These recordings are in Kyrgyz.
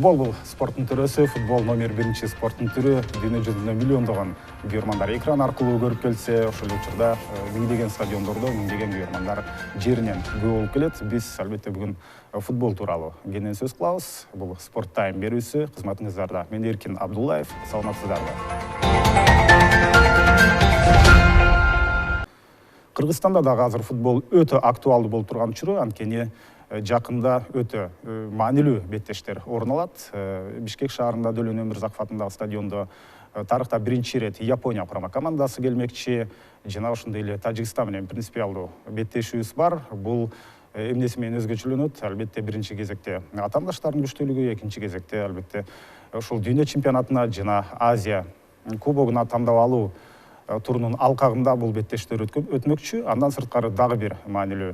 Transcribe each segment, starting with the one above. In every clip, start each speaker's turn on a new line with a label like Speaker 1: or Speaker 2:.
Speaker 1: Футбол бұл спорттың түрісі, футбол номер бірінші спорттың түрі, дүние жүзінде миллиондаған көрермандар экран арқылы көріп келсе, ошол учурда миңдеген стадиондордо миңдеген көрермандар жеринен көп болуп келет. Биз албетте бүгүн футбол тууралуу кенен сөз кылабыз. Бул спорт тайм берүүсү кызматыңыздарда. Мен Эркин Абдуллаев, саламатсыздарбы. Кыргызстанда да азыр футбол өтө актуалдуу болуп турган учуру, анткени жақында өтө маанилүү беттештер орун алат. Бишкек шаарында Дөлөн Өмүрзаков атындагы стадиондо тарыхта биринчи ирет Япония курама командасы келмекчи. Жана ошондой эле Тажикстан менен принципиалдуу беттешүүбүз бар. Бул эмнеси менен өзгөчөлөнөт? Албетте биринчи кезекте атаандаштардын күчтүүлүгү, экинчи кезекте албетте ошол дүйнө чемпионатына жана Азия кубогуна тандап алуу турунун алкагында бул беттештер өтмөкчү. Андан сырткары дагы бир маанилүү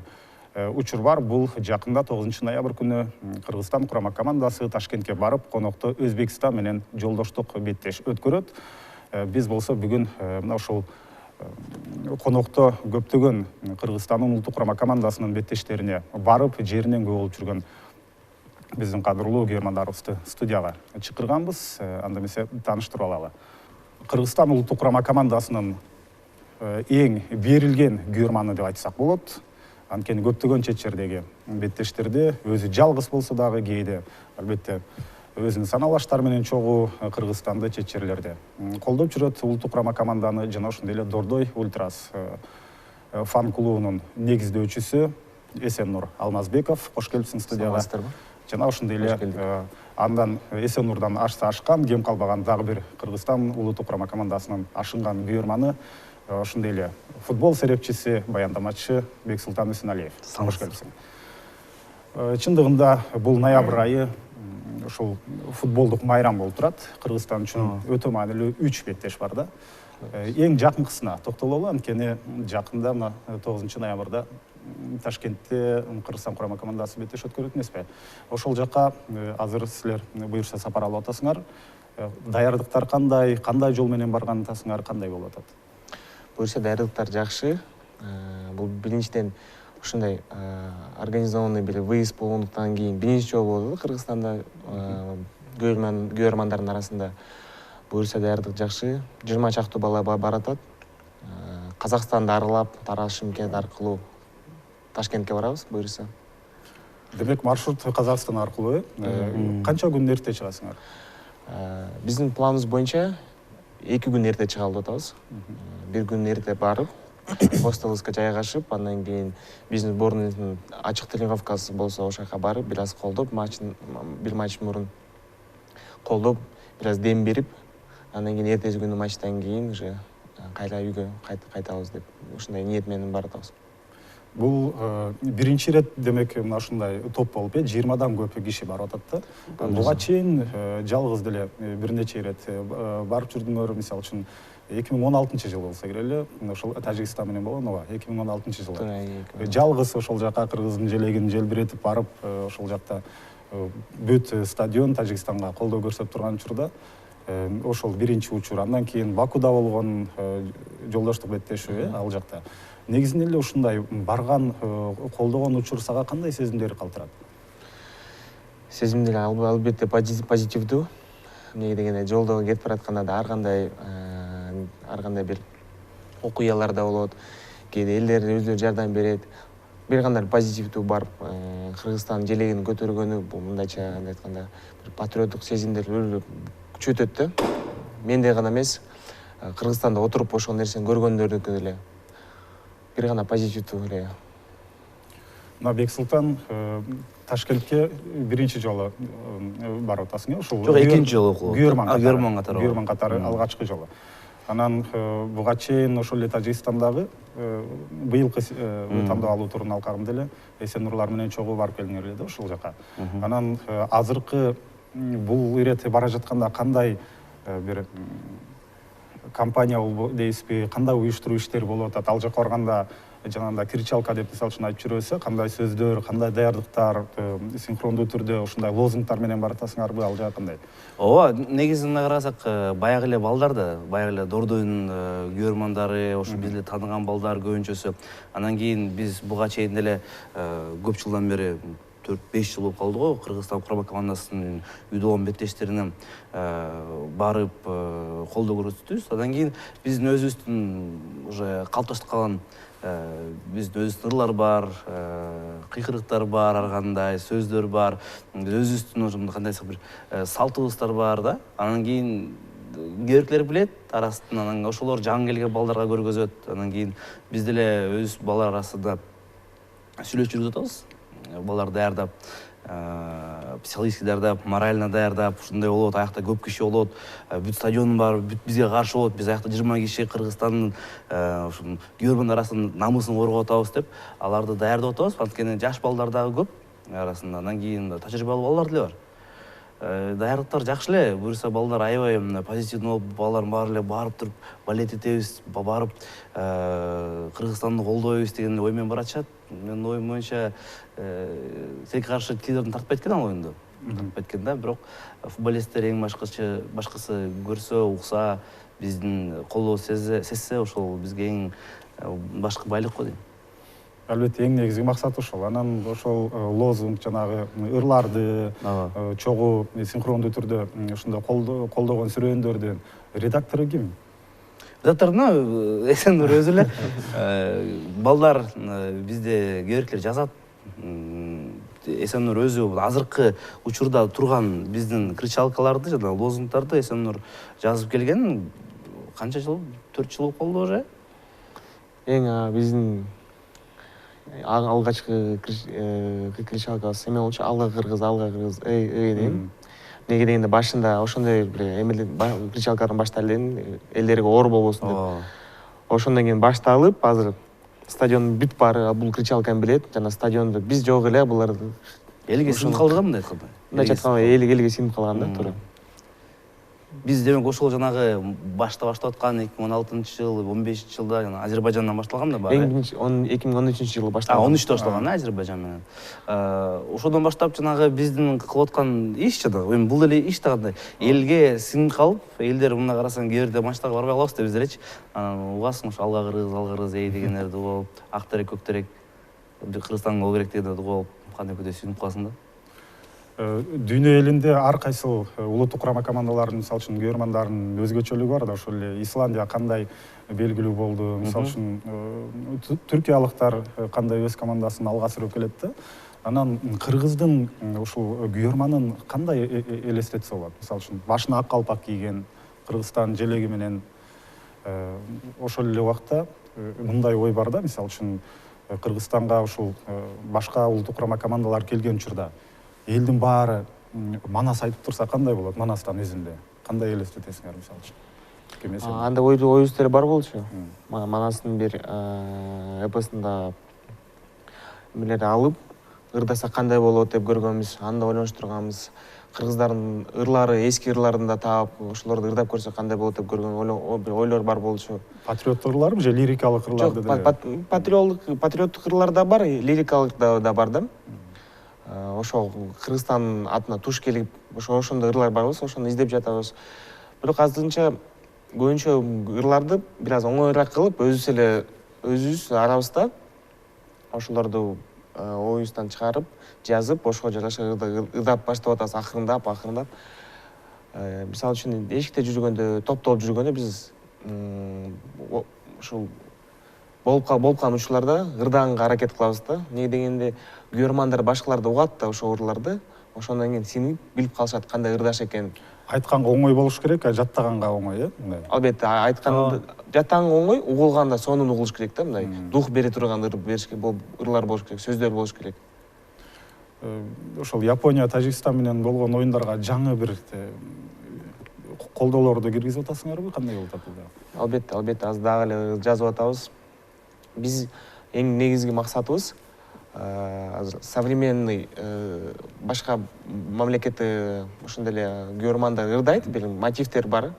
Speaker 1: учур бар. Бул жакында 9 ноябрь күнү Кыргызстан курама командасы Ташкентке барып, конокто Өзбекстан менен жолдоштук беттеш өткөрөт. Биз болсо бүгүн мына ошол конокто көптөгөн Кыргызстандын улуттук курама командасынын беттештерине барып, жеринен көп болуп жүргөн биздин кадырлуу көрөрмандарыбызды студияга чакырганбыз. Анда эмесе тааныштырып алалы. Кыргызстан улуттук курама командасынын эң берилген көрөрманы деп айтсак болот. Анткени көптөгөн чет жердеги беттештерде өзү жалгыз болсо дагы кээде албетте өзүнүн саналаштары менен чогуу Кыргызстанды чет жерлерде колдоп жүрөт. Улуттук курама команданы жана ошондой эле Дордой Ультрас фан клубунун негиздөөчүсү Эсеннур Алмазбеков. Кош келипсиң студияга. Жана ошондой эле андан Эсеннурдан ашкан, кем калбаган дагы бир Кыргызстан улуттук курама командасынын ашынган көрөрманы, ошондой эле футбол серепчиси, баяндамачы Бексултан Үсеналиев. Кош келипсиң. Чындыгында бул ноябрь айы ошол футболдук майрам болуп турат. Кыргызстан үчүн өтө маанилүү 3 беттеш бар да. Эң жакынкысына токтололу, анткени жакында мына 9 ноябрда Ташкентте Кыргызстан курама командасы беттеш өткөрөт эмеспи? Ошол жака азыр силер буюрса сапар алып атасыңар. Даярдыктар кандай жол менен барган атасыңар, кандай болуп атат?
Speaker 2: Буюрса даярдыктар жакшы. Бул биринчиден ушундай организованный бир выезд болгондуктан кийин биринчи жолу болду Кыргызстанда көрөрмандардын арасында. Буюрса даярдык жакшы. 20 чактуу бала баратат. Казакстанды аралап, Шымкент аркылуу Ташкентке барабыз, буюрса.
Speaker 1: Демек маршрут Казакстан аркылуу. Канча күн эрте чыгасыңар?
Speaker 2: Биздин планыбыз боюнча 2 күн эрте чыгалып атабыз. 1 күн эрте барып, хостелга жайгашып, андан кийин биздин сборныйдын ачык тренировкасы болсо ошол жака барып, бир аз колдоп, бир матч мурун колдоп, бир аз дем берип, андан кийин эртеси күнү матчтан кийин уже кайра үйгө кайтабыз деп ушундай ниет менен баратабыз.
Speaker 1: Бул биринчи ирет демек мына ушундай топ болуп, 20дан көп киши барып атат да. Буга чейин жалгыз деле бир нече ирет барып жүрдүңөр. Мисалы үчүн 2016 жылы болсо керек эле, ошол Тажикстан менен болгон ооба, 2016 жылы. Жалгыз ошол жака кыргыздын желегин желбиретип барып, ошол жакта бүт стадион Тажикстанга колдоо көрсөтүп турган учурда ошол биринчи учур. Андан кийин Бакуда болгон жолдоштук беттешүү ал жакта. Негизинен эле ушундай барган, колдогон учур сага кандай сезимдер калтырат?
Speaker 2: Сезимдер албетте позитивдүү. Эмнеге дегенде жолдо кетип баратканда да ар кандай бир окуялар да болот. Кээде элдер өзүлөрү жардам берет. Бир кандай позитивдүү барып, Кыргызстан желегин көтөргөнү, бул мындайча айтканда бир патриоттук сезимдер күчөтөт да. Менде гана эмес, Кыргызстанда отуруп ошол нерсени көргөндөрдүкү деле бир гана позитивдүү эле.
Speaker 1: Мына Бексултан Ташкентке биринчи жолу барып атасың, ошол
Speaker 3: жок, экинчи жолу
Speaker 1: көрөрман катары алгачкы жолу. Анан буга чейин ошол эле Тажикстандагы быйылкы тандап алуу турунун алкагында эле Эсеннурлар менен чогуу барып келдиңер эле да ошол жака. Анан азыркы бул ирет бара жатканда кандай бир компания дейсизби, кандай уюштуруу иштери болуп атат? Ал жака барганда жанагындай кричалка деп мисалы үчүн айтып жүрөсү, кандай сөздөр, кандай даярдыктар, синхрондуу түрдө ушундай лозунгтар менен баратасыңарбы, ал жагы кандай?
Speaker 3: Ооба, негизинен карасак, баягы эле балдар да, баягы эле Дордойдун көрөрмандары, ошо биз эле тааныган балдар көбүнчөсү. Андан кийин биз буга чейин эле көп жылдан бери 4-5 жыл болуп калды го Кыргызстан курама командасынын үйдөгөн беттештерине барып колдоо көрсөтүбүз. Андан кийин биздин өзүбүздүн уже калыпташып калган биздин өзүбүздүн ырлар бар, кыйкырыктар бар, ар кандай сөздөр бар, өзүбүздүн уже кандай десек бир салтыбыздар бар да. Анан кийин кээбиркилер билет арасынан, анан ошолор жаңы келген балдарга көргөзөт. Анан кийин биз деле өз балдар арасында сүйлөшүп жүргүзүп атабыз. Балдар даярдап, психологически даярдап, морально даярдап, ушундай болот, аякта көп киши болот, бүт стадион бар, бүт бизге каршы болот, биз аякта 20 киши Кыргызстандын ушул көрөрман арасынын намысын коргоп атабыз деп, аларды даярдап атабыз. Анткени жаш балдар дагы көп арасында. Андан кийин тажрыйбалуу балдар деле бар. Даярдыктар жакшы эле, буюрса балдар аябай позитивдүү болуп, балдардын баары эле барып туруп балет этебиз, барып Кыргызстанды колдойбуз деген оймен баратышат. Менин оюм боюнча тилекке каршы тилердин тартпайт экен ал оюнду. Тартпайт экен да, бирок футболисттер эң башкысы көрсө, укса, биздин колдоо сезсе, ошол бизге эң башкы байлык го дейм.
Speaker 1: Албетте эң негизги максат ошол. Анан ошол лозунг жанагы ырларды чогуу синхрондуу түрдө ушундай колдогон сүрөндөрдүн редактору ким?
Speaker 3: Редакторуна Эсеннур өзү эле. Балдар бизде кээбиркилер жазат. Эсеннур өзү азыркы учурда турган биздин кричалкаларды жана лозунгдарды Эсеннур жазып келген. Канча жыл? 4 жыл болуп калды уже.
Speaker 2: Эң биздин алгачкы кричалкабыз эме болчу, алга кыргыз, эй дейм. Неге дегенде башында ошондой бир кричалкаларын баштап элем, элдерге оор болбосун деп. Ошондон кийин башталып, азыр стадион бүт баары бул кричалканы билет, жана стадиондо биз жок эле булар.
Speaker 3: Элге сиңип калдыга мындай айтканда.
Speaker 2: Мындай айтканда элге сиңип калган да туура.
Speaker 3: Биз демек ошол жанагы баштап аткан 2016-жыл, 15-жылда жана Азербайжандан башталган да бар.
Speaker 2: 2013-жылы башталган.
Speaker 3: 13-тө башталган Азербайжан менен. Ошодон баштап жанагы биздин кылып аткан иш жанагы, эми бул эле иш да кандай элге сиңип калып, элдер мына карасаң кээбирде матчтарга барбай калабыз да биздерчи. Анан угасың ошо алга кыргыз, эй дегендерди угуп, ак терек, көк терек, Кыргызстанга боло керек дегендерди угуп, кандайбыр сүйүнүп каласың да.
Speaker 1: Дүйнө элинде ар кайсы улуттук курама командалардын мисалы үчүн көрөрмандарынын өзгөчөлүгү бар да, ошол эле Исландия кандай белгилүү болду, мисалы үчүн түркиялыктар кандай өз командасын алга сүрүп келет да. Анан кыргыздын ушул көрөрманын кандай элестетсе болот? Мисалы үчүн башына ак калпак кийген Кыргызстан желеги менен ошол эле убакта мындай ой бар да, мисалы үчүн Кыргызстанга ушул башка улуттук курама командалар келген учурда элдин баары Манас айтып турса кандай болот? Манастан өзүндө кандай элестетесиңер мисалы үчүн?
Speaker 2: Анда оюбуздер бар болчу. Манастын бир эпосунда эмелерди алып, ырдаса кандай болот деп көргөнбүз, анда ойлонуп турганбыз. Кыргыздардын ырлары, эски ырларын да таап, ошолорду ырдап көрсө кандай болот деп көргөн ойлор бар болчу.
Speaker 1: Патриоттук ырларбы же лирикалык ырларды деле?
Speaker 2: Патриоттук ырлар да бар, лирикалык да бар да. Ошол Кыргызстандын атына туш келип, ошондой ырлар бар болсо, ошону издеп жатабыз. Бирок азырынча көбүнчө ырларды бир аз оңоюраак кылып, өзүбүз арабызда ошолорду оюбуздан чыгарып, жазып, ошого жараша ырдап баштап атабыз, акырындап. Мисалы үчүн эшикте жүргөндө, топтолуп жүргөндө биз ушул болуп калган учурларда ырдаганга аракет кылабыз да. Неге дегенде көрөрмандар башкаларды угат да ошол ырларды, ошондон кийин синип билип калышат кандай ырдаш экен.
Speaker 1: Айтканга оңой болуш керек, жаттаганга оңой, мындай.
Speaker 2: Албетте, айтканда жаттаганга оңой, угулганда сонун угулуш керек да, мындай. Дух бере турган ырлар болуш керек, сөздөр болуш керек.
Speaker 1: Ошол Япония, Тажикстан менен болгон оюндарга жаңы бир колдоолорду киргизип атасыңарбы? Кандай болуп атат?
Speaker 2: Албетте, аз дагы эле жазып атабыз. Биз эң негизги максатыбыз азыр современный башка мамлекетте ошондой эле көрөрмандар ырдайт, бир мотивдер бар.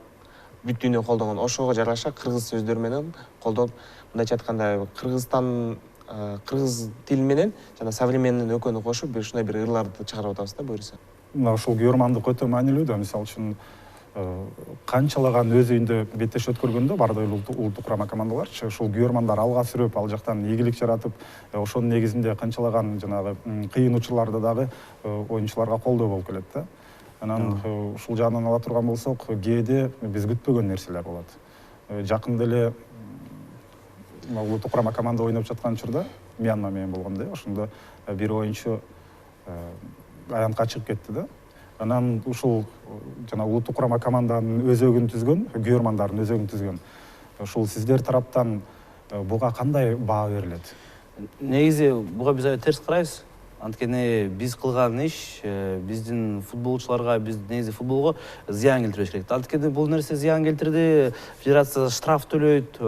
Speaker 2: Бүт дүйнө колдогон, ошого жараша кыргыз сөздөр менен колдоп, мындайча айтканда кыргыз тили менен жана современный экөөнү кошуп, ушундай бир ырларды чыгарып атабыз да буюрса.
Speaker 1: Мына ушул көрөрмандык өтө маанилүү да, мисалы үчүн канчалаган өз үйүндө беттеш өткөргөндө баардык улуттук курама командаларчы ушул күйөрмандар алга сүрүп, ал жактан ийгилик жаратып, ошонун негизинде канчалаган жанагы кыйын учурларда дагы оюнчуларга колдоо болуп келет да. Анан ушул жагынан ала турган болсок, кээде биз күтпөгөн нерселер болот. Жакында эле улуттук курама команда ойноп жаткан учурда Мьянма менен болгондо, ошондо бир оюнчу аянтка чыгып кетти да. Анан ушул жана улуттук курама команданын өзөгүн түзгөн, күйөрмандардын өзөгүн түзгөн. Ушул сиздер тараптан буга кандай баа берилет?
Speaker 3: Негизи буга биз терс карайбыз. Анткени биз кылган иш биздин футболчуларга, биз негизи футболго зыян келтирбеш керек. Анткени бул нерсе зыян келтирди, федерация штраф төлөйт.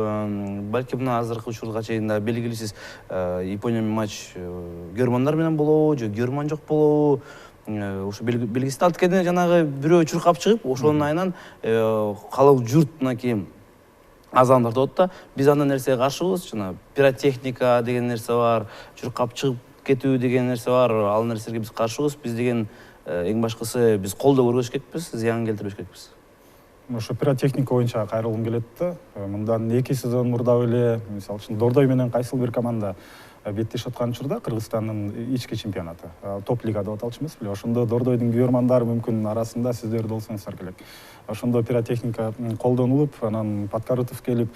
Speaker 3: Балки мына азыркы учурга чейин да белгилисиз Япония менен матч күйөрмандар менен болобу, же күйөрман жок болобу? Ошо белгисиз. Анткени жанагы бирөө чуркап чыгып, ошонун айынан калың журт мынакей азандар болот да. Биз андай нерсеге каршыбыз. Жана пиротехника деген нерсе бар, чуркап чыгып кетүү деген нерсе бар. Ал нерселерге биз каршыбыз. Биз деген эң башкысы биз колдоо көргөзүш керекпиз, зыян келтирбеш керекпиз.
Speaker 1: Ошо пиротехника боюнча кайрылгым келет да. Мындан 2 сезон мурда эле, мисалы үчүн Дордой менен кайсыл бир команда беттешип аткан учурда Кыргызстандын ички чемпионаты, топ лига деп аталчу эмес беле. Ошондо Дордойдун күйөрмандары мүмкүн арасында сиздер да болсоңуздар керек. Ошондо пиротехника колдонулуп, анан Подкорытов келип,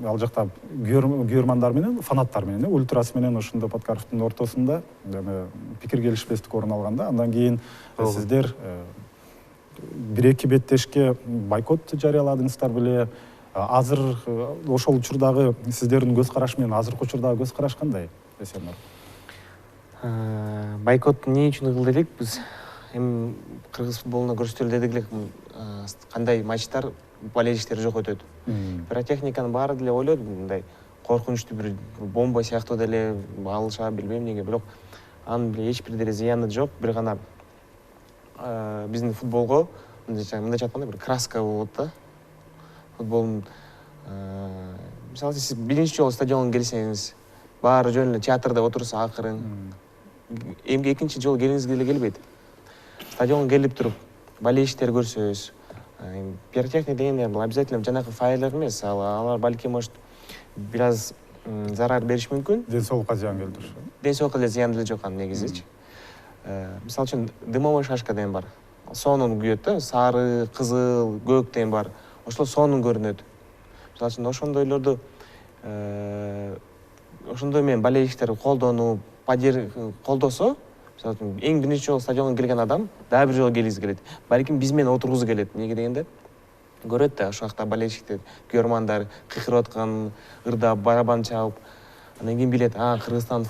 Speaker 1: ал жакта күйөрмандар менен, фанаттар менен, ультрас менен ошондо Подкоровдун ортосунда пикир келишпестик орун алганда, андан кийин сиздер 1-2 беттешке бойкот жарыяладыңыздар беле. Азыр ошол учурдагы сиздердин көз караш менен азыркы учурдагы көз караш кандай? Эсенов.
Speaker 2: Бойкот эмне үчүн кылды элек? Биз эми кыргыз футболуна көрсөтөлү дедик элек, кандай матчтар болельщиктер жок өтөт. Пиротехниканын баары деле ойлойт, мындай коркунучтуу бир бомба сыяктуу деле алыша, билбейм эмнеге, бирок анын эч бир деле зыяны жок. Бир гана биздин футболго мындайча айтканда бир краска болот да. Футболдун мисалы сиз биринчи жолу стадионго келсеңиз, баары жөн эле театрда отурса акырын. Эми экинчи жолу келиңиз деле келбейт. Стадионго келип туруп, болельщиктер көрсөбүз. Пиротехника дегендер бул обязательно жанагы файлер эмес, алар балки может бир аз зарар бериш мүмкүн.
Speaker 1: Ден соолукка зыян келтириш.
Speaker 2: Ден соолукка деле зыян деле жок анын негизичи. Мисалы үчүн дымовой шашка деген бар. Сонун күйөт да, сары, кызыл, көк деген бар. Ошол сонун көрүнөт. Мисалы үчүн ошондойлорду ошондой менен болельщиктер колдонуп, колдосо, мисалы үчүн эң биринчи жолу стадионго келген адам дагы бир жолу келгиси келет. Балким биз менен отургусу келет. Эмнеге дегенде көрөт да, ошол жакта болельщиктер, күйөрмандар кыйкырып аткан, ырдап, барабан чалып, андан кийин билет, Кыргызстан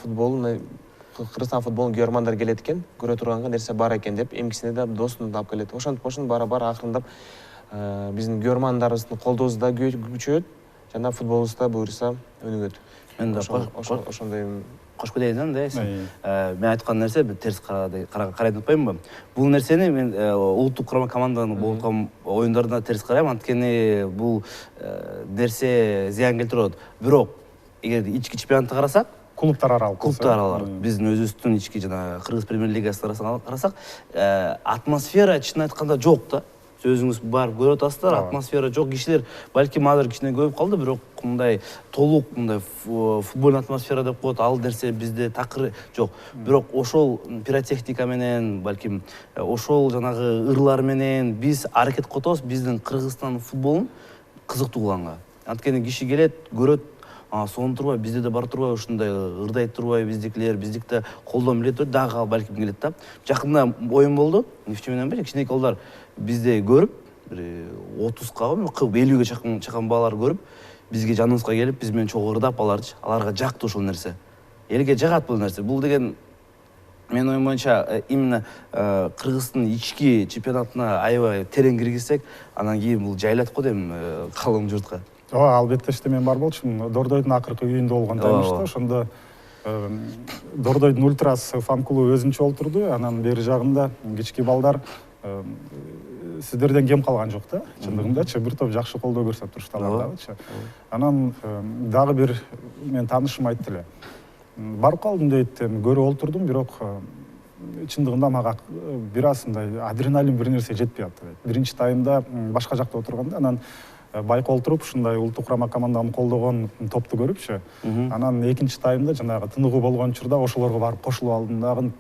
Speaker 2: футболун күйөрмандар келет экен, көрө турганга нерсе бар экен деп, эмкисине да досун таап келет. Ошентип бара-бара акырындап биздин күйөрмандарыбыздын колдоосу да күчөйөт, жана футболубуз да буюрса өнүгөт.
Speaker 3: Мен да
Speaker 2: ошондой
Speaker 3: кош кетейин да. Мен айткан нерсе терс карайт атпаймынбы? Бул нерсени мен улуттук курама команданын болгон оюндарына терс карайм, анткени бул нерсе зыян келтирет. Бирок эгер ички чемпионатты карасак,
Speaker 1: клубтар аралык,
Speaker 3: биздин өзүбүздүн ички жана Кыргыз премьер-лигасын карасак, атмосфера чын айтканда жок да. Сөзүңүз бар, көрүп атасыздар, атмосфера жок. Кишилер балким азыр кичине көбөйүп калды, бирок мындай толук мындай футбольный атмосфера деп коет, ал нерсе бизде такыр жок. Бирок ошол пиротехника менен, балким ошол жанагы ырлар менен биз аракет кылып атабыз биздин Кыргызстан футболун кызыктуу кылганга. Анткени киши келет, көрөт, сонун турбай, бизде да бар турбай, ушундай ырдайт турбай, биздикилер, биздикте колдоо билет, дагы балким келет да. Жакында оюн болду, Нефтчи менен кичинекей балдар бизде көрүп, 30-га, 50-ге чакан балалар көрүп, бизге жаныбызга келип, биз менен чогуу ырдап аларчы. Аларга жакты ошол нерсе. Элге жагат бул нерсе. Бул деген мен оюм боюнча именно Кыргыздын ички чемпионатына аябай терең киргизсек, анан кийин бул жайлат го дейм калың журтка.
Speaker 1: Албетте мен бар болчумун. Дордойдун акыркы үйүндө болгон таймышта, ошондо Дордойдун ультрас фан клубу өзүнчө олтурду, анан бери жагында кички балдар сиздерден кем калган жок да, чындыгындачы бир топ жакшы колдоо көрсөтүп турушту алар дагычы. Анан дагы бир мен таанышым айтты эле. Барып калдым дейт, көрүп олтурдум, бирок чындыгында мага бир аз мындай адреналин бир нерсе жетпей атты. Биринчи таймда башка жакта отурганда, анан байкол туруп ушундай улуттук курама команданы колдогон топту көрүпчү. Анан экинчи таймда жанагы тыныгуу болгон учурда ошолорго барып кошулуп алдым. Дагы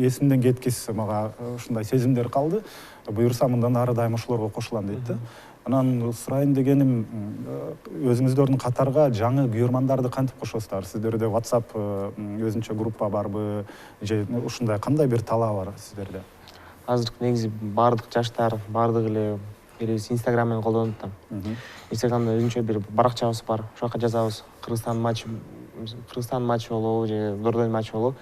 Speaker 1: эсимден кеткис мага ушундай сезимдер калды. Буюрса мындан ары дайым ошолорго кошулам дейт да. Анан сурайын дегеним, өзүңүздөрдүн катарга жаңы күйөрмандарды кантип кошосуздар? Сиздерде WhatsApp өзүнчө группа барбы же ушундай кандай бир талаа бар сиздерде?
Speaker 2: Азыр негизи баардык жаштар, баардык эле элибиз Instagram менен колдонуп атам. Instagramда өзүнчө бир баракчабыз бар. Ошока жазабыз. Кыргызстан матчы болобу же Дордой матчы болобу.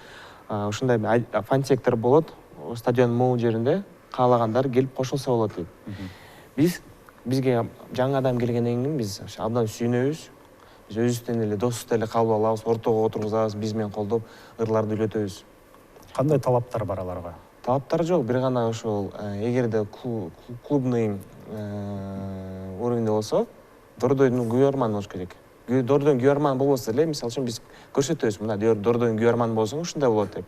Speaker 2: Ушундай фан сектор болот. Стадион могул жеринде каалагандар келип кошулса болот дейт. Бизге жаңы адам келгенден кийин биз абдан сүйүнөбүз. Биз өзүбүздөн эле досубуз эле кабыл алабыз, ортого отургузабыз, биз менен колдоп, ырларды үйлөтөбүз.
Speaker 1: Кандай талаптар бар аларга?
Speaker 2: Талаптар жок, бир гана ошол эгерде клубный уровенде болсо, Дордойдун күйөрманы болуш керек. Дордойдун күйөрманы болбосо эле, мисалы үчүн биз көрсөтөбүз, мына Дордойдун күйөрманы болсоң ушундай болот деп.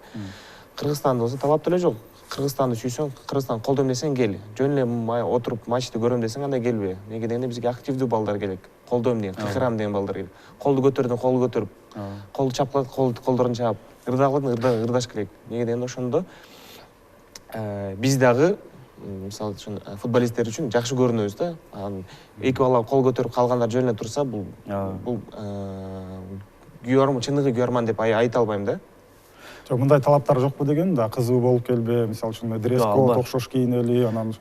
Speaker 2: Кыргызстанда болсо талап деле жок. Кыргызстанды сүйсөң, Кыргызстан колдойм десең кел. Жөн эле отуруп матчты көрөм десең андай келбе. Неге дегенде бизге активдүү балдар керек. Колдойм деген, кыкырам деген балдар керек. Колду көтөрдүң, колду көтөрүп, колду чапкылат, колдорун чаап, ырдагылын ырдаш керек. Неге дегенде ошондо биз дагы мисалы үчүн футболисттер үчүн жакшы көрүнөбүз да. Эки бала кол көтөрүп калгандар жөн эле турса, бул күйөрман, чындыгы күйөрман деп айта албайм да.
Speaker 1: Жок, мындай талаптар жокпу деген да, кызуу болуп келбе, мисалы үчүн дресс-код окшош кийинели, анан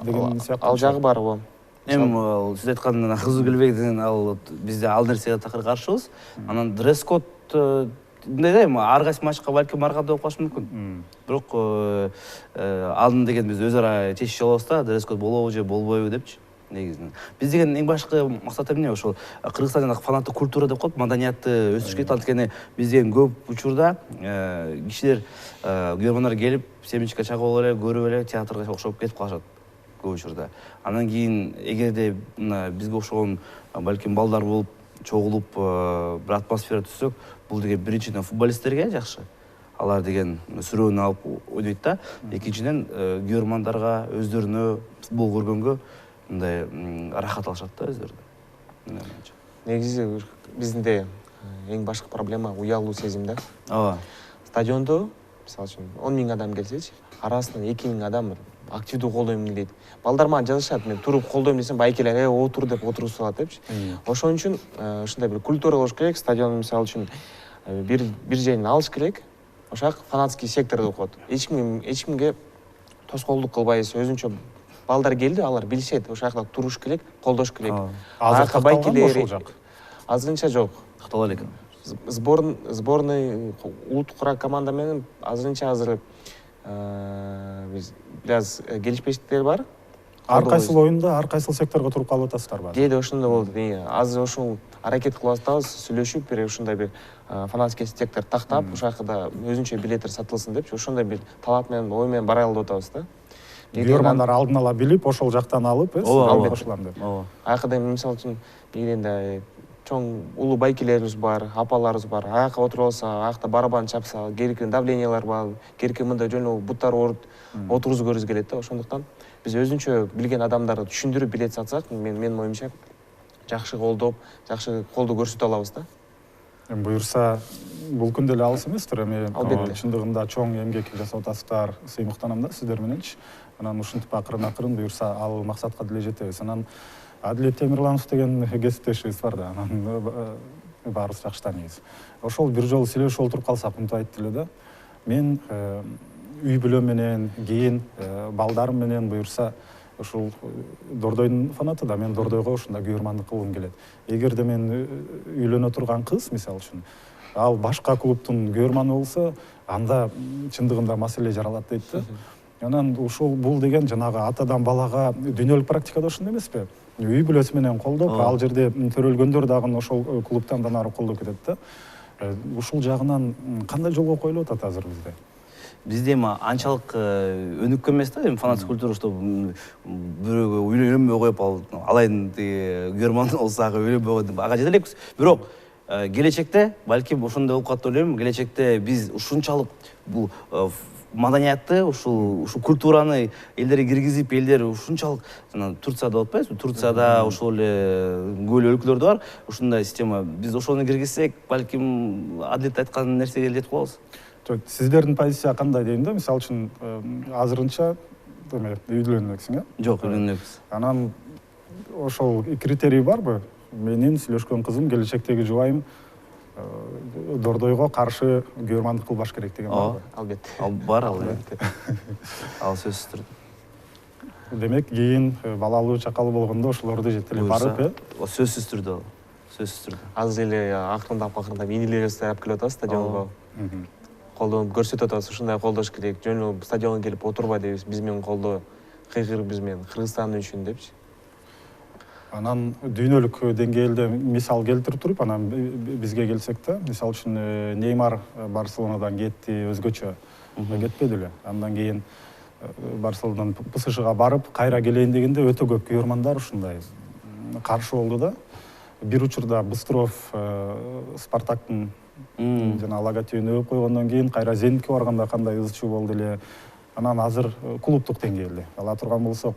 Speaker 1: деген сыяктуу.
Speaker 2: Ал жагы бар го.
Speaker 3: Эми сиз айткан кызуу келбей деген ал бизде ал нерсеге такыр каршыбыз. Анан дресс-код мындай да, эми ар кайсы матчка балким ар кандай болуп калышы мүмкүн. Бирок алдын деген биз өз ара чечишип алабыз да, дресс-код болобу же болбойбу депчи. Негизинен биз деген эң башкы максат эмне ошол Кыргызстан жанагы фанаттык культура деп коет, маданиятты өсүрүш керек. Анткени биз деген көп учурда кишилер күйөрмандар келип семечко чагып алып эле, көрүп эле театрга окшоп кетип калышат көп учурда. Анан кийин эгерде мына бизге окшогон балким балдар болуп чогулуп бир атмосфера түзсөк, бул деген биринчиден футболисттерге жакшы. Алар деген сүрөөнү алып ойнойт да. Экинчиден күйөрмандарга, өздөрүнө футбол көргөнгө мындай рахат алышат да өздөрү.
Speaker 2: Негизи бизде эң башкы проблема уялуу сезим да.
Speaker 3: Ооба.
Speaker 2: Стадиондо, мисалы үчүн 10 000 адам келсечи, арасынан 2 000 адам активдүү колдойм дейт. Балдар мага жазышат, мен туруп колдойм десем, байкелер отур деп отургузуп салат депчи. Ошон үчүн ушундай бир культура болуш керек. Стадион мисалы үчүн бир жерин алыш керек. Ошак фанатский сектор деп коет. Эч кимге тоскоолдук кылбайбыз, өзүнчө балдар келди, алар билишет, ошол жакта туруш керек, колдош керек.
Speaker 1: Азыр какталганбы ошол жак?
Speaker 2: Азырынча жок.
Speaker 3: Кактала элекен.
Speaker 2: Сборный улуттук курам команда менен азырынча биз бир аз келишпештиктер бар.
Speaker 1: Ар кайсыл оюнда, ар кайсыл секторго туруп калып атасыздар бар.
Speaker 2: Кээде ошондой болот. Азыр ошол аракет кылып атабыз, сүйлөшүп, бир ушундай бир фанатский сектор тактап, ошол жакта өзүнчө билеттер сатылсын депчи, ошондой бир талап менен, ой менен баралы деп атабыз да.
Speaker 1: Күйөрмандар алдын ала билип, ошол жактан алып, кошулам деп.
Speaker 2: Аякта мисалы үчүн дегенде чоң улуу байкелерибиз бар, апаларыбыз бар. Аякка отуруп алса, аякта барабан чапса, керекли давлениялар бар, керекли мындай жөн эле буттар отургузуп көрүбүз келет да. Ошондуктан биз өзүнчө билген адамдарды түшүндүрүп билет сатсак, менин оюмча жакшы колдоп, жакшы колдоо көрсөтө алабыз да.
Speaker 1: Буюрса, бул күн деле алыс эместир,
Speaker 2: Албетте.
Speaker 1: чындыгында чоң эмгек жасап атасыздар, сыймыктанам да сиздер мененчи. Анан ушинтип акырын буюрса ал максатка деле жетебиз. Анан Адилет Темирланов деген кесиптешибиз бар да, анан баарыбыз жакшы тааныйбыз. Ошол бир жолу сүйлөшүп отуруп калсак унутпайт эле да. Мен үй бүлөм менен, кийин балдарым менен буюрса ушул Дордойдун фанаты да, мен Дордойго ушундай күйөрмандык кылгым келет. Эгерде мен үйлөнө турган кыз, мисалы үчүн, ал башка клубтун күйөрманы болсо, анда чындыгында маселе жаралат дейт да. Анан ушул бул деген жанагы атадан балага дүйнөлүк практикада ошондой эмеспи? Үй бүлөсү менен колдоп, ал жерде төрөлгөндөр дагы ошол клубтан ары колдоп кетет да. Ушул жагынан кандай жолго коюлуп атат азыр бизде?
Speaker 3: Бизде эми анчалык өнүккөн эмес да, эми фанатский культура, что бирөөгө үйлөнбөй коюп алайын күйөрман болсо ага үйлөнбөй коюп ага жете элекпиз. Бирок келечекте балким ошондой болуп калат деп ойлойм. Келечекте биз ушунчалык бул маданиятты ушул культураны элдерге киргизип элдер ушунчалык жана Турцияда болуп атпайбызбы, Турцияда ошол эле көп өлкөлөрдө бар ушундай система. Биз ошону киргизсек балким Адилет айткан нерсеге жетип калабыз.
Speaker 1: Сиздердин позиция кандай дейм да, мисалы үчүн азырынча үйлөнбөксүң, э?
Speaker 3: Жок, үйлөнбөкпүз.
Speaker 1: Анан ошол критерий барбы? Менин сүйлөшкөн кызым келечектеги жубайым Дордойго каршы күйөрмандык кылбаш керек деген барбы?
Speaker 2: Албетте.
Speaker 3: Ал бар, албетте. Ал сөзсүз түрдө.
Speaker 1: Демек, кийин балалуу чакалуу болгондо ошолорду жетелеп барып,
Speaker 3: сөзсүз түрдө ал. Сөзсүз түрдө.
Speaker 2: Азыр эле акырындап инилерибиз тарап келип атабыз стадионго. Колдонуп көрсөтүп атабыз, ушундай колдош керек. Жөн стадионго келип отурбай дейбиз. Биз менен колдоо, кыйкыр биз менен Кыргызстан үчүн депчи.
Speaker 1: Анан дүйнөлүк деңгээлде мисал келтирип туруп, анан бизге келсек да, мисалы үчүн Неймар Барселонадан кетти, өзгөчө кетпеди эле. Андан кийин Барселонадан ПСЖга барып, кайра келейин дегенде өтө көп күйөрмандар ушундай каршы болду да. Бир учурда Быстров Спартактын жана логотипин өбүп койгондон кийин кайра Зенитке барганда кандай ызы чуу болду эле. Анан азыр клубтук деңгээлде ала турган болсок,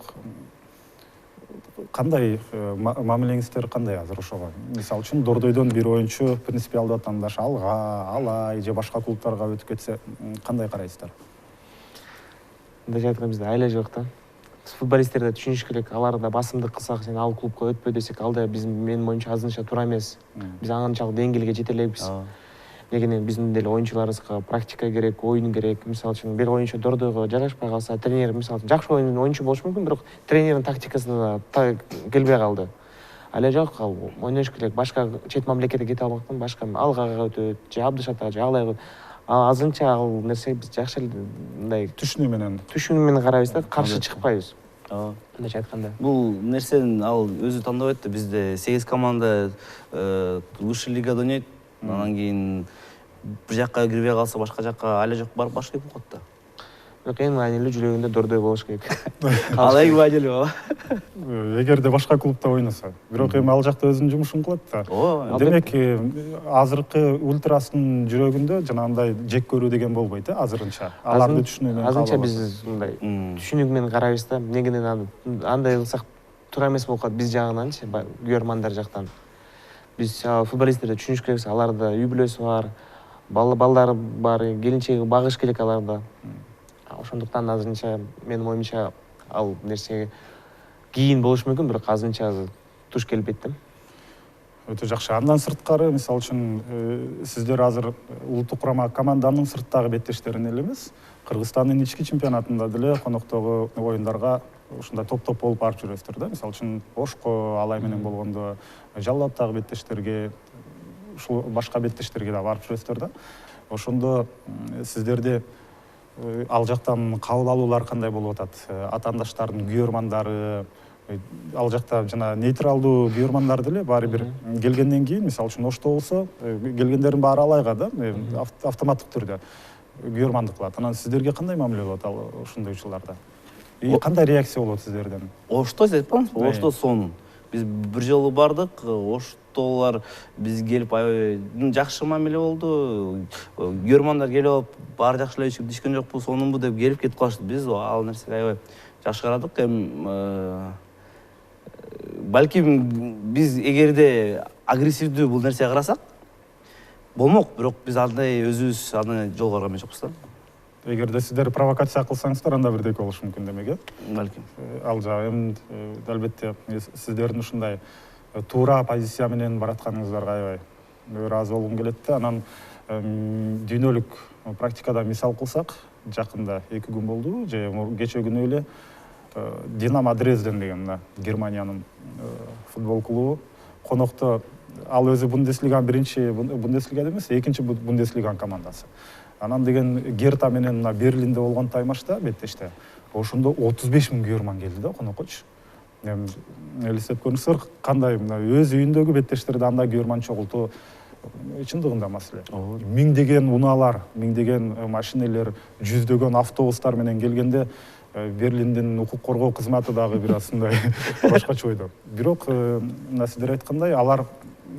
Speaker 1: кандай мамилеңиздер кандай азыр ошого? Мисалы үчүн Дордойдон бир оюнчу принципиалдуу тандаш алай же башка клубтарга өтүп кетсе, кандай карайсыздар?
Speaker 2: Мындай айтканда бизде айла жок да. Футболисттерди түшүнүш керек, аларда басымдык кылсак, сен ал клубка өтпө десек, ал да менин оюнчу азырынча туура эмес. Биз анчалык деңгээлге жете элекпиз. Негене биздин деле оюнчуларыбызга практика керек, оюн керек. Мисалы үчүн бир оюнчу Дордойго жарашпай калса, тренер мисалы үчүн жакшы оюнчу болушу мүмкүн, бирок тренердин тактикасына келбей калды. Але жок, ал ойнош керек, башка чет мамлекетке кете албактан башка Алгага өтөт, же Абдышатага, же Алайга. Азырынча ал нерсе биз жакшы эле мындай түшүнүү менен карайбыз да, каршы чыкпайбыз. Мындайча айтканда.
Speaker 3: Бул нерсени ал өзү тандабайт да, бизде 8 команда высший лигада ойнойт. Анан кийин бир жакка кирбей калса, башка жакка але жок барып баш керек болот да.
Speaker 2: Бирок эң маанилүү жүрөгүндө Дордой болуш керек.
Speaker 3: Ал эң маанилүү.
Speaker 1: Эгерде башка клубта ойносо, бирок эми ал жакта өзүнүн жумушун кылат да. Демек, азыркы ультрастын жүрөгүндө жанагындай жек көрүү деген болбойт, азырынча. Аларды түшүнүү менен.
Speaker 2: Азырынча биз мындай түшүнүү менен карайбыз да. Негенен андай кылсак туура эмес болуп калат биз жагынанчы, күйөрмандар жактан. Биз футболисттерди түшүнүш керекпиз, аларда үй бүлөсү бар, балдары бар, келинчеги багыш керек аларда. Ошондуктан азырынча менин оюмча ал нерсе кийин болушу мүмкүн, бирок азырынча туш келбейт да.
Speaker 1: Өтө жакшы. Андан сырткары, мисалы үчүн, сиздер азыр улуттук курама команданын сырттагы беттештерин эле эмес, Кыргызстандын ички чемпионатында деле коноктогу оюндарга ушундай топ-топ болуп барып жүрөсүздөр да. Мисалы үчүн, Ошко Алай менен болгондо, Жалал Абдагы беттештерге, ушул башка беттештерге да барып жүрөсүздөр да. Ошондо сиздерде ал жактан кабыл алуулар кандай болуп атат? Атаандаштардын күйөрмандары, ал жакта жана нейтралдуу күйөрмандар деле баары бир келгенден кийин, мисалы үчүн Ошто болсо, келгендердин баары Алайга да, автоматтык түрдө күйөрмандык кылат. Анан сиздерге кандай мамиле болот ал ушундай учурларда? Кандай реакция болот сиздерден?
Speaker 3: Ошто сиз айтпаңызбы? Ошто сонун. Биз бир жолу бардык, Оштолар биз келип жакшы мамиле болду. Күйөрмандар келип алып, баары жакшы эле дишкен жокпу, сонунбу деп келип кетип калышты. Биз ал нерсеге аябай жакшы карадык. Балким биз эгерде агрессивдүү бул нерсеге карасак болмок, бирок биз андай өзүбүз аны жолго карабай жокпуз да.
Speaker 1: Эгерде сиздер провокация кылсаңыздар, анда бирдеки болушу мүмкүн демек, э?
Speaker 3: Балким.
Speaker 1: Ал жагы эми албетте сиздердин ушундай туура позиция менен баратканыңыздарга аябай ыраазы болгум келет да. Анан дүйнөлүк практикада мисал кылсак, жакында 2 күн болду, же кечээ күнү эле Динамо Дрезден деген Германиянын футбол клубу конокто, ал өзү Бундеслиганын биринчи Бундеслигада эмес, экинчи Бундеслиганын командасы. Анан деген Герта менен Берлинде болгон таймашта, беттеште, ошондо 35 000 күйөрман келди да, конокочу. Элестеп көрүңүздөр, кандай өз үйүндөгү беттештерди андай күйөрман чогултуу чындыгында маселе. Миңдеген унаалар, миңдеген машинелер, жүздөгөн автобустар менен келгенде Берлиндин укук коргоо кызматы дагы бир асындай башкача ойдо. Бирок, сиздер айткандай, алар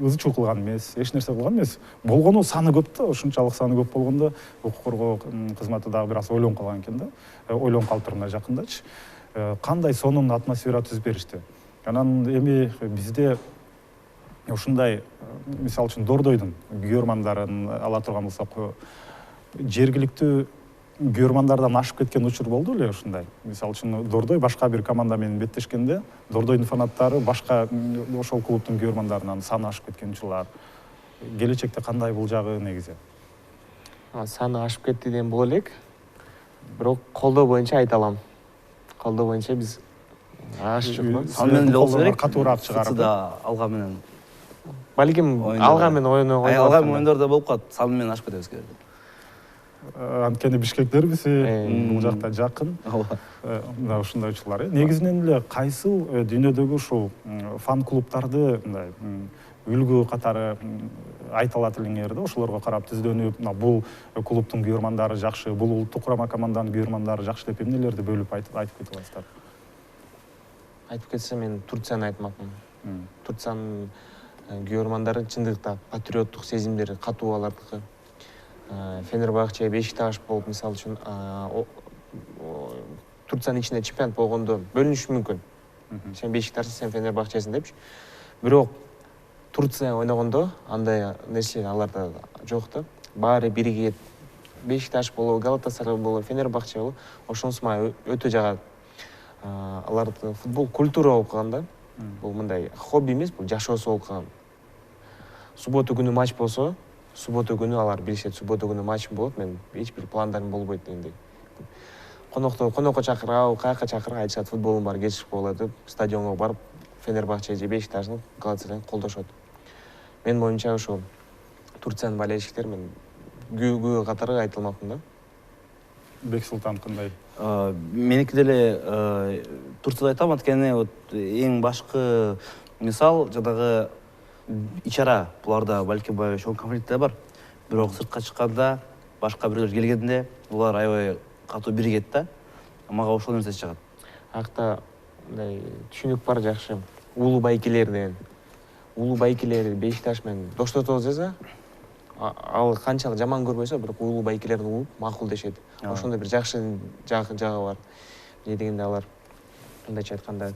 Speaker 1: ызы чуу кылган эмес, эч нерсе кылган эмес. Болгону саны көп да, ушунчалык саны көп болгондо укук коргоо кызматы дагы бир аз ойлонуп калган экен да. Ойлонуп калыптыр мына жакындачы. Кандай сонун атмосфера түзүп беришти. Анан эми бизде ушундай, мисалы үчүн Дордойдун күйөрмандарын ала турган болсок, жергиликтүү күйөрмандардан ашып кеткен учур болду эле ушундай. Мисалы үчүн Дордой башка бир команда менен беттешкенде, Дордойдун фанаттары башка ошол клубтун күйөрмандарынан саны ашып кеткен учурлар. Келечекте кандай бул жагы негизи?
Speaker 2: Саны ашып кетти деген боло элек. Бирок колдоо боюнча айта алам. Колдоо боюнча биз ашчыкпыз.
Speaker 3: Сан менен эле болсо керек.
Speaker 1: Катуураак чыгарып.
Speaker 3: Да, алга менен.
Speaker 2: Балким алга менен
Speaker 3: Алга менен оюндарда болуп калат. Сан менен ашып кетебиз керек.
Speaker 1: Анткени бишкектер биз бул жакта жакын. Мына ушундай учурлар. Негизинен эле кайсыл дүйнөдөгү ушул фан клубтарды мындай үлгү катары айта алат элеңер да, ошолорго карап түздөнүп, бул клубтун күйөрмандары жакшы, бул улуттук курама команданын күйөрмандары жакшы деп эмнелерди бөлүп айтып кете аласыздар?
Speaker 2: Айтып кетсем, мен Турцияны айтмакмын. Турциянын күйөрмандары чындыкта патриоттук сезимдери катуу алардыкы. Фенербахче, Бешикташ болуп, мисалы үчүн, Турциянын ичинде чемпионат болгондо бөлүнүшү мүмкүн. Сен Бешикташ, сен Фенербахчесиң депчи. Бирок Турция ойногондо андай нерсе аларда жок да. Баары биригет. Бешикташ болобу, Галатасарай болобу, Фенербахче болобу, ошонусу мага өтө жагат. Алардын футбол культура болуп калган да. Бул мындай хобби эмес, бул жашоосу болуп калган. Суббота күнү матч болсо, суббота күнү алар билишет, суббота күнү матч болот, мен эч бир пландарым болбойт дегендей. Конокко чакырабы, каяка чакырып айтышат, футболум бар, кетишип болот деп, стадионго барып, Фенербахче же Бешикташтын, Галатасарайын колдошот. Мен боюнча ошо Турциянын болельщиктери мен күйөө катары айта алмакмын да.
Speaker 1: Бексултан кандай?
Speaker 3: Меники деле Турцияда айтам, анткени эң башкы мисал жанагы ичара, буларда балким ошол конфликттер бар. Бирок сыртка чыкканда, башка бирлер келгенде, булар аябай катуу биригет да. Мага ошол нерсе чыгат.
Speaker 2: Акта мындай түшүнүк бар жакшы. Улуу байкелер деген. Улуу байкелер Бешикташ менен доштотобуз десе, ал канчалык жаман көрбөсө, бирок улуу байкелерди угуп макулдешет. Ошондой бир жакшы жагы бар. Эмне дегенде алар мындайча айтканда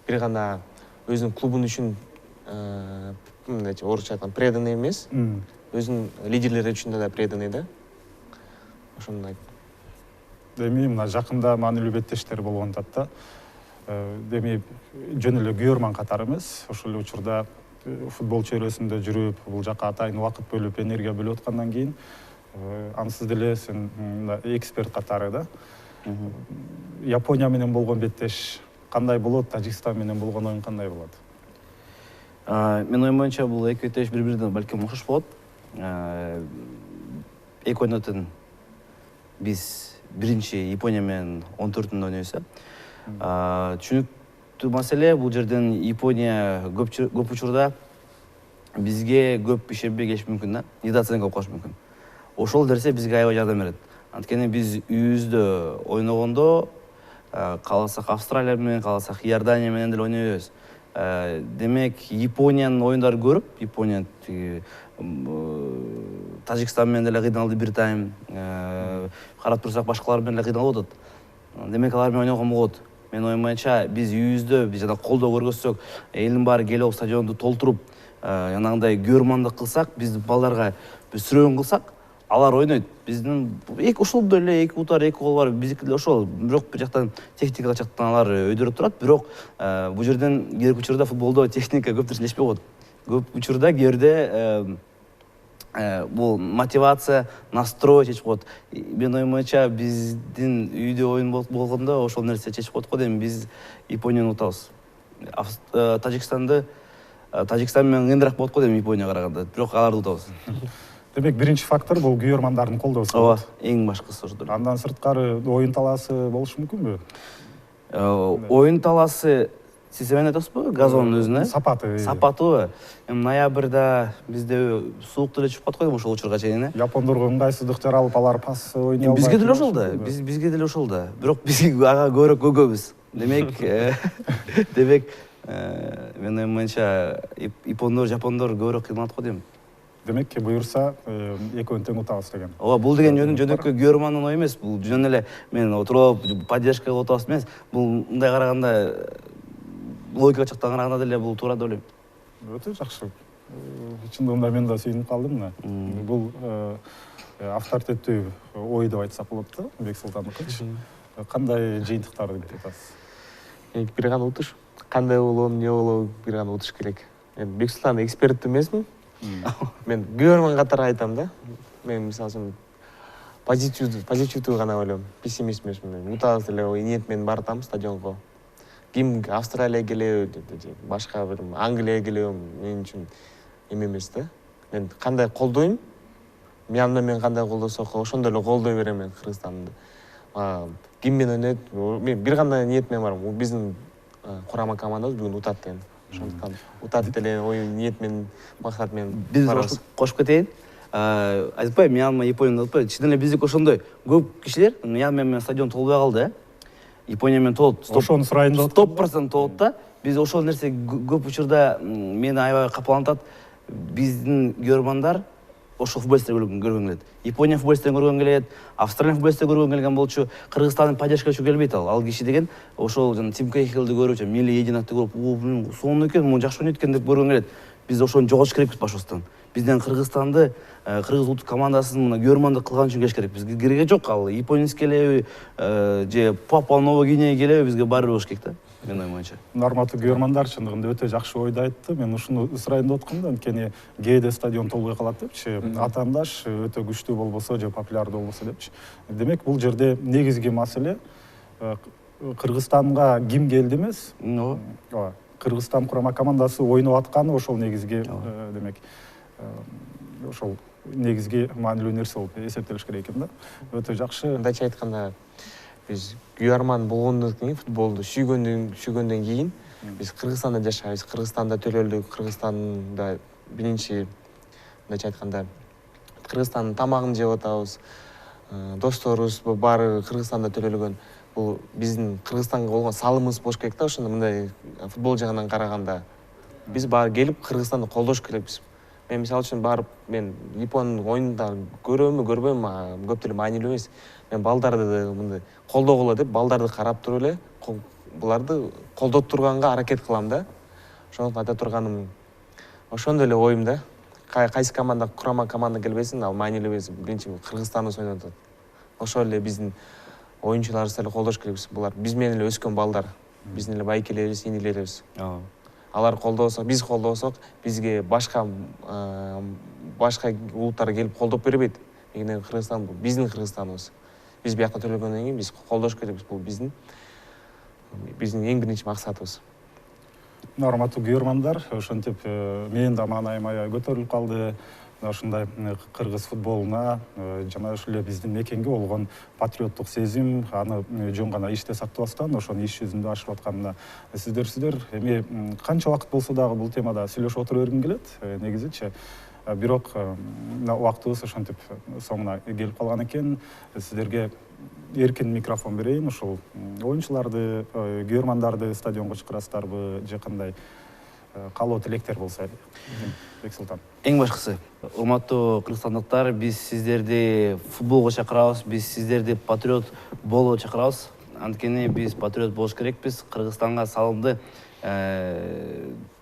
Speaker 2: бир гана өзүнүн клубун үчүн мындайча орусча айтканда преданный эмес, өзүнүн лидерлери үчүн да преданный да. Ошондой.
Speaker 1: Эми мына жакында маанилүү беттештер болгон да. Эми жөн эле күйөрман катары эмес, ошол эле учурда футбол чөйрөсүндө жүрүп, бул жака атайын убакыт бөлүп, энергия бөлүп аткандан кийин ансыз деле сен эксперт катары да. Япония менен болгон беттеш кандай болот, Тажикстан менен болгон оюн кандай болот?
Speaker 3: Мен оюм боюнча бул эки беттеш бири-биринен балким окшош болот. Эки ойнотон биз биринчи Япония менен 14-үндө ойнойбуз. Түшүнүктүү маселе бул жерден Япония көп учурда бизге көп ишенбей келиши мүмкүн да, недооценка болуп калышы мүмкүн. Ошол нерсе бизге аябай жардам берет. Анткени биз үйүбүздө ойногондо кааласак Австралия менен, кааласак Иордания менен деле ойнойбуз. Демек, Япониянын оюндарын көрүп, Япония Тажикстан менен деле кыйналды бир тайм, карап турсак башкалар менен деле кыйналып атат. Демек, алар менен ойногон болот. Мен оюм боюнча биз үйүбүздө биз жана колдоо көргөзсөк, элдин баары келип стадионду толтуруп, жанагындай күйөрмандык кылсак, биз балдарга бир сүрөөн кылсак, алар ойнойт. Биздин ушул деле эки утар, эки гол бар, биздики деле ошол. Бирок бир жактан техникалык жактан алар өйдөрүп турат, бирок бул жерден керек учурда футболдо техника көп нерсе чечпей коет. Көп учурда кээ бирде бул мотивация, настрой чечип коет. Мен оюм боюнча биздин үйдө оюн болгондо ошол нерсе чечип коет го дейм. Биз Японияны утабыз. Тажикстан менен кыйыныраак болот го дейм Японияга караганда. Бирок аларды утабыз.
Speaker 1: Демек, биринчи фактор бул күйөрмандардын колдоосу болот.
Speaker 3: Ооба, эң башкысы ошол.
Speaker 1: Андан сырткары оюн талаасы болушу мүмкүнбү?
Speaker 3: Оюн талаасы сиз эмне айтасызбы? Газондун өзүнө? Сапаты. Ноябрда бизде суук деле чыгып калат го ошол учурга чейин.
Speaker 1: Япондорго ыңгайсыздык жаралып, алар пас ойной албайт.
Speaker 3: Бизге деле ошол да. Бизге деле ошол да. Бирок биз ага көбүрөөк көгөбүз. Демек, Менин оюмча япондор, жапондор көбүрөөк кыйналат го дейм.
Speaker 1: Демек буюрса экөөнү тең утабыз деген.
Speaker 3: Ооба, бул деген жөнөкөй күйөрмандын ою эмес. Бул жөн эле мен отуруп поддержка кылып атабыз эмес. Бул мындай караганда логика жактан караганда деле бул туура деп ойлойм.
Speaker 1: Өтө жакшы. Чындыгында мен да сүйүнүп калдым мына. Бул авторитеттүү ой деп айтсак болот да, Бексултандыкычы. Кандай жыйынтыктарды билип атасыз?
Speaker 2: Бир гана утуш. Кандай болобу, эмне болобу бир гана утуш керек. Мен Бексултан эксперт эмесмин. Мен көрмөн катары айтам да. Мен мисалы үчүн позитивдүү гана ойлойм. Пессимист эмесмин. Утабыз эле ниет менен баратам стадионго. Ким Австралия келеби, башка бир Англия келеби мен үчүн эме эмес да. Мен кандай колдойм, мен кандай колдосок, ошондой эле колдой берем мен Кыргызстанды. Ким менен ойнойт, мен бир гана ниет менен барам. Бул биздин курама командабыз бүгүн утат деген. Ошондуктан утат деле ой ниет менен, максат менен барабыз.
Speaker 3: Кошуп кетейин. Айтпайм, Мьянма, Японияны айтпайм. Чын эле биздики ошондой көп кишилер Мьянма менен стадион толбой калды, Япония менен толот.
Speaker 1: Ошону сурайын деп
Speaker 3: 100% толот да. Биз ошол нерсе көп учурда мени аябай капалантат. Биздин көрөрмандар ошол футболисттерди көргөнгө келет. Япония футболисттерин көргөнгө келет, Австралия футболисттерин көргөнгө келген болчу, Кыргызстандын поддержка үчүн келбейт ал. Ал киши деген ошол жана Тим Кейхилди көрүп, милли единокты көрүп, сонун экен, муну жакшы ойнойт экен деп көргөнгө келет. Биз ошону жоготуш керекпиз башыбыздан. Бизден Кыргызстанды, кыргыз улуттук командасын мына көрөрмандык кылган үчүн келиш керек. Бизге кереги жок ал. Япониялык келеби, же Папуа Новая Гвинея келеби, бизге баары болуш керек да. Менин оюмча.
Speaker 1: Норматтуу көрөрмандар чындыгында өтө жакшы ойду айтты. Мен ушуну сурайын деп аткам да, анткени кээде стадион толбой калат депчи, атаандаш өтө күчтүү болбосо же популярдуу болбосо депчи. Демек бул жерде негизги маселе Кыргызстанга ким келди эмес. Ооба. Кыргызстан курама командасы ойноп атканы ошол негизги демек ошол негизги маанилүү нерсе болуп эсептелиш керек экен да. Өтө жакшы.
Speaker 2: Мындайча айтканда, биз күйөрман болгондон кийин, футболду сүйгөндөн кийин биз Кыргызстанда жашайбыз, Кыргызстанда төлөлдүк, Кыргызстанда биринчи мындайча айтканда Кыргызстандын тамагын жеп атабыз. Досторубуз баары Кыргызстанда төлөлгөн. Бул биздин Кыргызстанга болгон салымыбыз болуш керек да, ошондо мындай футбол жагынан караганда. Биз баары келип Кыргызстанды колдош керекпиз. Мен мисалы үчүн барып, мен Япондун оюндарын көрөмү, көрбөймү, көп деле маанилүү эмес. Мен балдарды мындай колдогула деп, балдарды карап туруп эле, буларды колдоп турганга аракет кылам да. Ошондуктан айта турганым, ошондой эле оюм да. Кайсы команда, курама команда келбесин, ал маанилүү эмес. Биринчи Кыргызстандыбыз ойноп атат. Ошол эле биздин оюнчуларыбызды эле колдош керекпиз. Булар биз менен эле өскөн балдар. Биздин эле байкелерибиз, инилерибиз. Алар колдосок, биз колдосок, бизге башка улуттар келип колдоп бербейт. Мегенен Кыргызстан бул биздин Кыргызстаныбыз. Биз биякта төлөгөндөн кийин биз колдош керекпиз. Бул биздин эң биринчи максатыбыз.
Speaker 1: Норматтуу көрөрмандар, ошентип менин да маанайым аябай көтөрүлүп калды. Ушундай кыргыз футболуна жана ошол эле биздин мекенге болгон патриоттук сезим, аны жөн гана иште сактабастан ошону иш жүзүндө ашырып атканына сиздер эми канча убакыт болсо дагы бул темада сүйлөшүп отура бергим келет негизичи. Бирок убактыбыз ошентип соңуна келип калган экен. Сиздерге эркин микрофон берейин. Ушул оюнчуларды, көрөрмандарды стадионго чакырасыздарбы же кандай каалоо тилектер болсо? Бексултан.
Speaker 3: Эң башкысы, урматтуу кыргызстандыктар, биз сиздерди футболго чакырабыз, биз сиздерди патриот болууга чакырабыз. Анткени биз патриот болуш керекпиз. Кыргызстанга салымды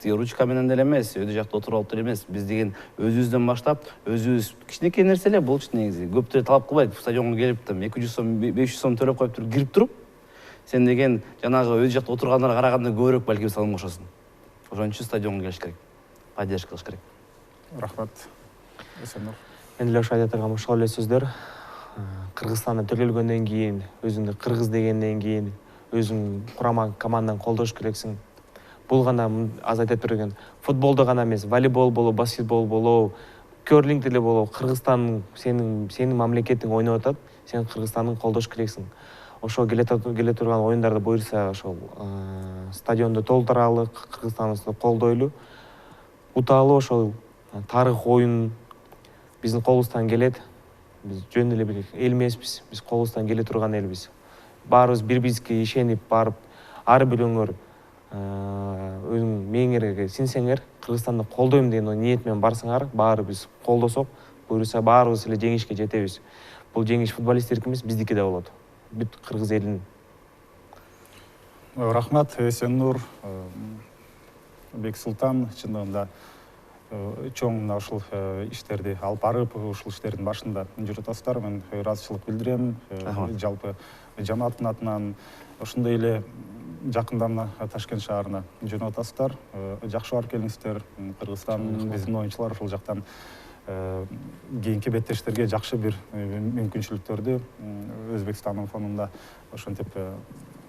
Speaker 3: ручка менен деле эмес, өйдө жакта отуруп алып деле эмес. Биз деген өзүбүздөн баштап, өзүбүз кичинекей нерсе эле болчу негизи. Көптөр талап кылбайт, стадионго келип 200 сом, 500 сом төлөп коюп туруп кирип туруп, сен деген жанагы өз жакта отургандарга караганда көбүрөөк балким салым кошосуң. Ошон үчүн стадионго келиш керек. Поддержка кылыш керек.
Speaker 1: Рахмат. Эсенов.
Speaker 2: Мен эле ошо айта турган ошол эле сөздөр. Кыргызстанда төлөлгөндөн кийин, өзүңдү кыргыз дегенден кийин, өзүң курама команданы колдош керексиң. Бул гана аз айта турган футболдо гана эмес, волейбол болобу, баскетбол болобу, керлинг деле болобу, Кыргызстан сенин мамлекетиң ойноп атат, сен Кыргызстанды колдош керексиң. Ошол келе турган оюндарды буюрса, ошол стадионду толтуралы, Кыргызстаныбызды колдойлу. Уталы ошол тарых оюн биздин колубуздан келет. Биз жөн эле бир эл эмеспиз, биз колубуздан келе турган элбиз. Баарыбыз бири-бирибизге ишенип барып, ар бирөөңөр өзүң мээңерге сенсеңер, Кыргызстанды колдойм деген ниет менен барсаңар, баары биз колдосок, буюрса баарыбыз эле жеңишке жетебиз. Бул жеңиш футболисттердики эмес, биздики да болот. Бүт кыргыз элинин.
Speaker 1: Рахмат, Эсеннур, Бексултан, чындыгында чоң мына ушул иштерди алып барып, ушул иштердин башында жүрүп атасыздар. Мен ыраазычылык билдирем. Жалпы жамааттын атынан ошондой эле жакында мына Ташкент шаарына жөнөп атасыздар. Жакшы барып келиңиздер. Кыргызстан биздин оюнчулар ушул жактан кийинки беттештерге жакшы бир мүмкүнчүлүктөрдү Өзбекстандын фонунда ошентип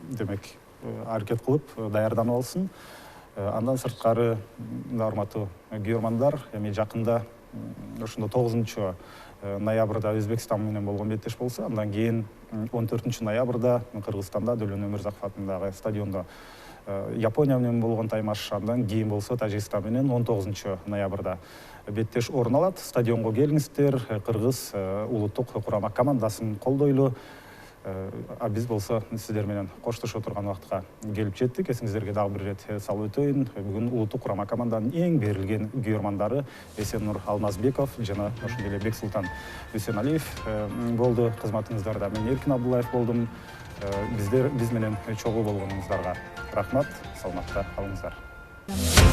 Speaker 1: демек аракет кылып даярданып алсын. Андан сырткары урматтуу күйөрмандар, эми жакында ошондо 9 ноябрда Өзбекстан менен болгон беттеш болсо, андан кийин 14 ноябрда Кыргызстанда Дөлөн Өмүрзаков атындагы стадиондо Япония менен болгон таймаш, андан кийин болсо Тажикстан менен 19 ноябрда беттеш орун алат. Стадионго келиңиздер, кыргыз улуттук курама командасын колдойлу. А биз болсо сиздер менен коштошо турган убакытка келип жеттик. Эсиңиздерге дагы бир ирет салып өтөйүн. Бүгүн улуттук курама команданын эң берилген күйөрмандары Эсеннур Алмазбеков жана ошондой эле Бексултан Үсеналиев болду. Кызматыңыздарда мен Эркин Абдуллаев болдум. Биз менен чогуу болгонуңуздарга рахмат. Саламатта калыңыздар.